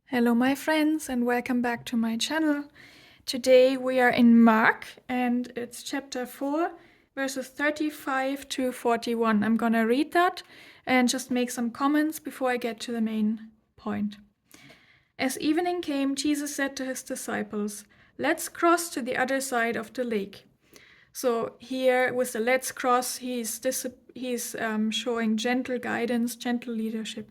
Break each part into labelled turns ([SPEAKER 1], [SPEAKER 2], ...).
[SPEAKER 1] Hello, my friends, and welcome back to my channel. Today we are in Mark, and it's chapter 4, verses 35 to 41. I'm gonna read that and just make some comments before I get to the main point. As evening came, Jesus said to his disciples, "Let's cross to the other side of the lake." So here with the "let's cross," he's showing gentle guidance, gentle leadership.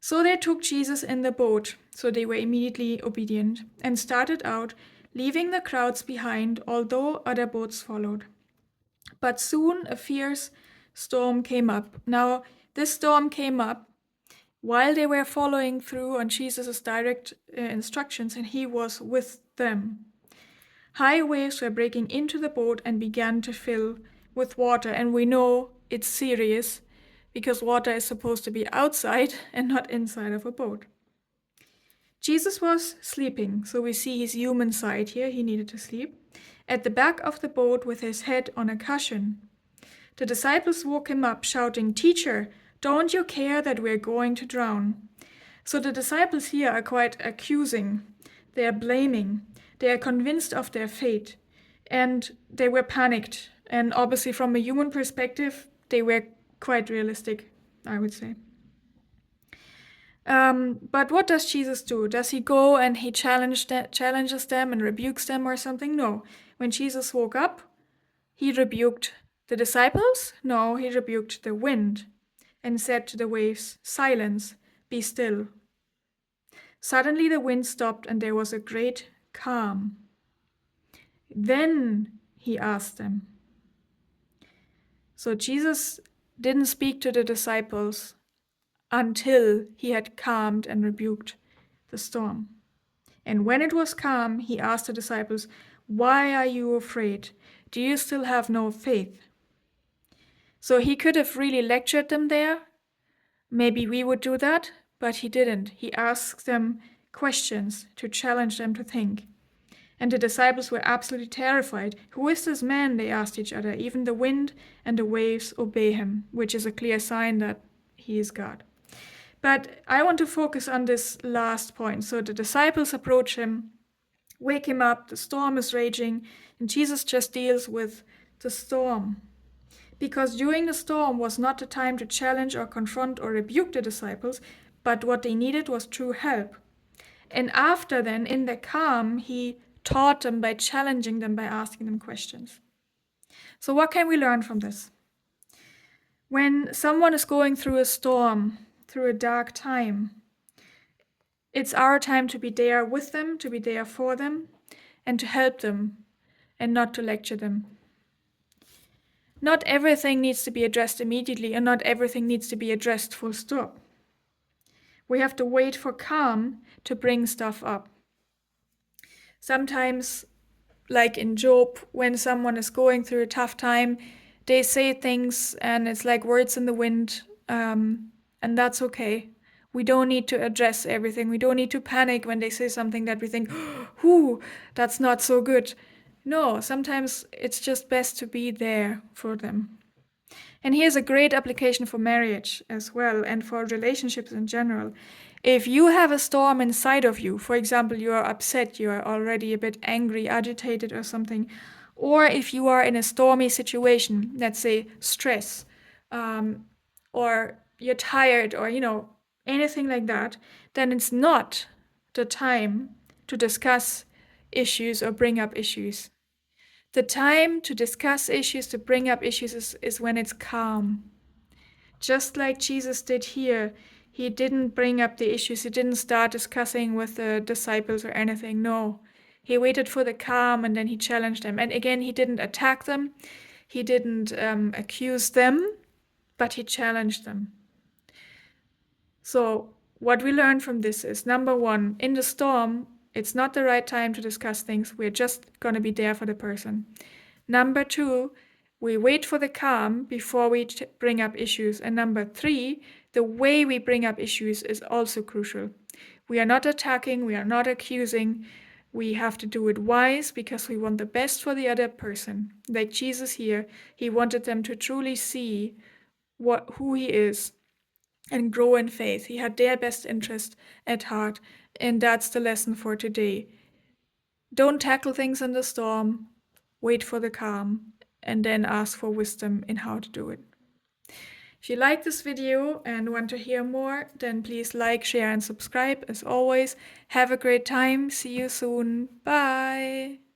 [SPEAKER 1] So they took Jesus in the boat, so they were immediately obedient, and started out, leaving the crowds behind, although other boats followed. But soon a fierce storm came up. Now, this storm came up while they were following through on Jesus' direct instructions, and he was with them. High waves were breaking into the boat and began to fill with water, and we know it's serious because water is supposed to be outside and not inside of a boat. Jesus was sleeping, so we see his human side here. He needed to sleep. At the back of the boat with his head on a cushion. The disciples woke him up, shouting, "Teacher, don't you care that we're going to drown?" So the disciples here are quite accusing. They are blaming. They are convinced of their fate. And they were panicked. And obviously, from a human perspective, they were quite realistic, I would say. But what does Jesus do? Does he go and he challenges them and rebukes them or something? No. When Jesus woke up, he rebuked the disciples? No, he rebuked the wind and said to the waves, "Silence, be still." Suddenly the wind stopped and there was a great calm. Then he asked them. So Jesus didn't speak to the disciples until he had calmed and rebuked the storm. And when it was calm, he asked the disciples, "Why are you afraid? Do you still have no faith?" So he could have really lectured them there. Maybe we would do that, but he didn't. He asked them questions to challenge them to think. And the disciples were absolutely terrified. "Who is this man?" they asked each other. "Even the wind and the waves obey him," which is a clear sign that he is God. But I want to focus on this last point. So the disciples approach him, wake him up, the storm is raging, and Jesus just deals with the storm. Because during the storm was not the time to challenge or confront or rebuke the disciples, but what they needed was true help. And after then, in the calm, he taught them by challenging them, by asking them questions. So what can we learn from this? When someone is going through a storm, through a dark time, it's our time to be there with them, to be there for them, and to help them, and not to lecture them. Not everything needs to be addressed immediately, and not everything needs to be addressed full stop. We have to wait for calm to bring stuff up. Sometimes, like in Job, when someone is going through a tough time, they say things and it's like words in the wind, and that's okay. We don't need to address everything. We don't need to panic when they say something that we think, "Whoo, that's not so good." No, sometimes it's just best to be there for them. And here's a great application for marriage as well, and for relationships in general. If you have a storm inside of you, for example, you are upset, you are already a bit angry, agitated, or something, or if you are in a stormy situation, let's say stress, or you're tired, or anything like that, then it's not the time to discuss issues or bring up issues. The time to discuss issues, to bring up issues, is when it's calm. Just like Jesus did here, he didn't bring up the issues. He didn't start discussing with the disciples or anything. No, he waited for the calm and then he challenged them. And again, he didn't attack them. He didn't accuse them, but he challenged them. So what we learn from this is, number one, in the storm, it's not the right time to discuss things. We're just going to be there for the person. Number two, we wait for the calm before we bring up issues. And number three, the way we bring up issues is also crucial. We are not attacking, we are not accusing. We have to do it wise because we want the best for the other person. Like Jesus here, he wanted them to truly see who he is and grow in faith. He had their best interest at heart, and that's the lesson for today. Don't tackle things in the storm, wait for the calm, and then ask for wisdom in how to do it. If you like this video and want to hear more, then please like, share, and subscribe. As always, have a great time. See you soon. Bye.